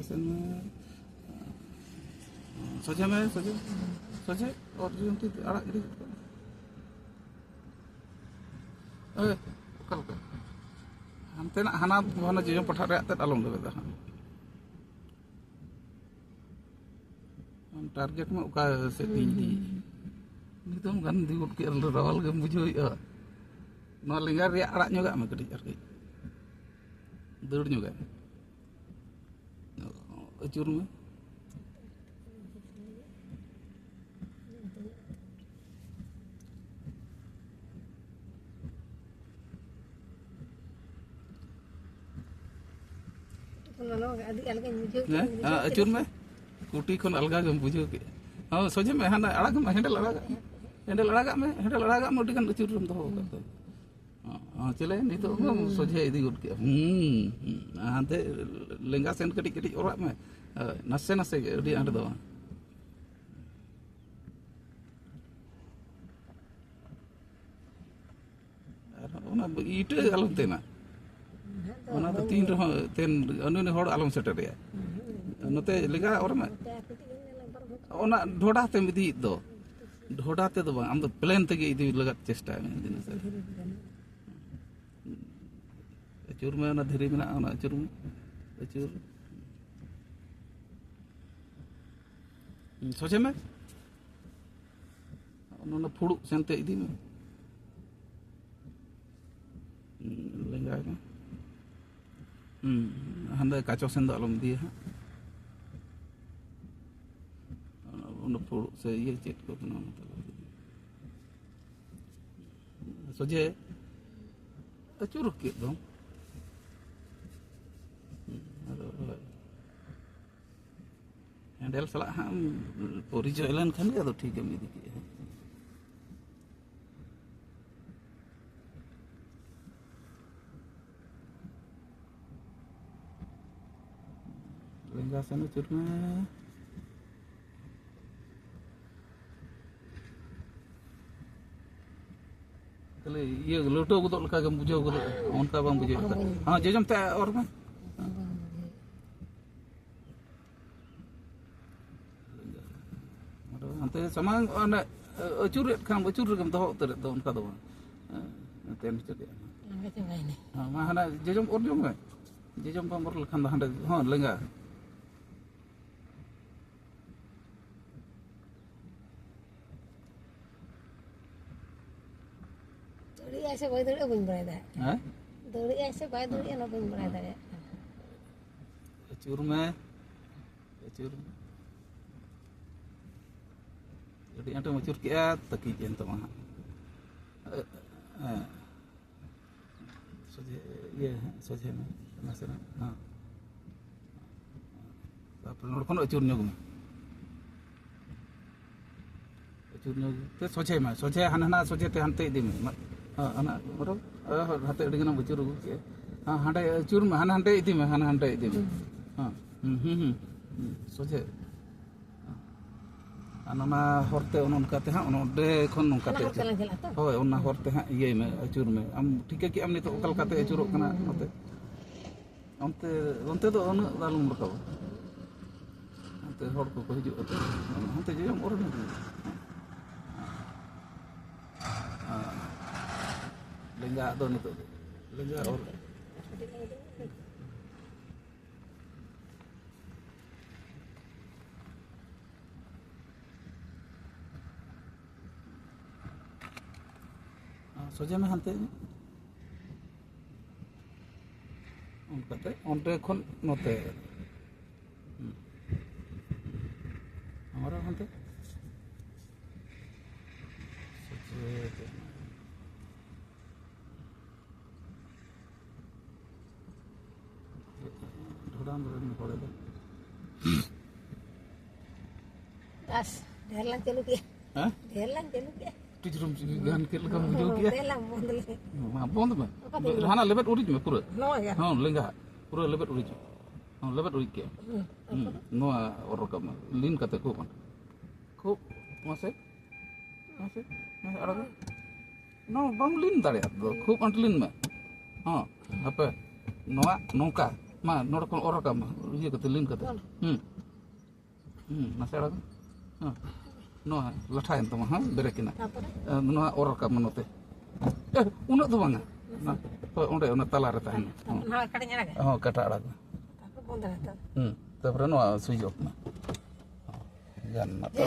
sen soje me soje orjun ti arak gidi okal ka hante na hana bhana jejom patha re ate alom lebe da target ma uka se tinggi nitum kan diut ke rawal ge bujui no linggar re arak nyoga ma kedi arki dur nyoga acur me acur me kuti kon alga gem bujui ke soje me hana arak me handle arak me udi kan acur rum doho ka चले नहीं तो सोझे इदी good के हांते लेंगा सेन कटी कटी ओरा में नसे नसे अडी आंड दो ओना इटे आलम तेना ओना तो तीन रह तेन अनु होड़ आलम सेटरिया नते लेंगा ओरा में ओना ढोडा ते मिदी दो ढोडा ते दो आम तो प्लेन ते इदी लगा चेष्टा में दिन से acur me na dhiri mena ana acur soje me ona phudu sente idi me lenga me handa kacho sen do alom dia ona phudu se ye chet ko na soje acur ke dong handle सला हम परिचय लन खान के तो ठीक है मेरी की लेंगा से चुर में तले ये लोटो को तो लका के बुझो को उनका बांग बुझो हां जे जमते और में ante samang ana acur kan acur gam doh ter do unka do ten cede ma hana jejom orjom me jejom pamor lekhan da handa lenga dori aise bai dori bun barai da dori aise bai dori na bun barai da acur me acur jadi ante macur kia taki ento mah soje me masana apun kon acur nyog te soje hana soje te hante di me ana moro hate dengan bacur ke hande acur me hante di me hante di me soje ana horte onon kate ha onode khon non kate hoy onna horte ha iye me acur me am ठीक है कि am nito okal kate acurok kana onte do onu dalum rakab onte hor ko hijuk onte jom or lenga do nito lenga or soje me hante onkate onte khon note amara hante soje dhodam ren pore do bas derlang chelu kia derlang chelu kia Tujuh gan ke lekam bujau kia. Ma bond ma. Hana lebet urit me pura. Lenga. Pura lebet urit. Lebet urit kia. Noa orokam. Lin kata ko kan. Ko masih ada. No bang lin tadi. Ko antlin ma. Apa? Noa nongka. मा नोड़ को और का मा ये कते लिन कते नसे अड़ा हां नो लठायन तमा हां बेरेकिना नो और का मनोते उन दो बांगा ओंडे उन तला रे ताहन हां कटिंग अड़ा हां कटा अड़ा तापर बंद रहता तबरे नो स्विच ऑफ ना जानना तो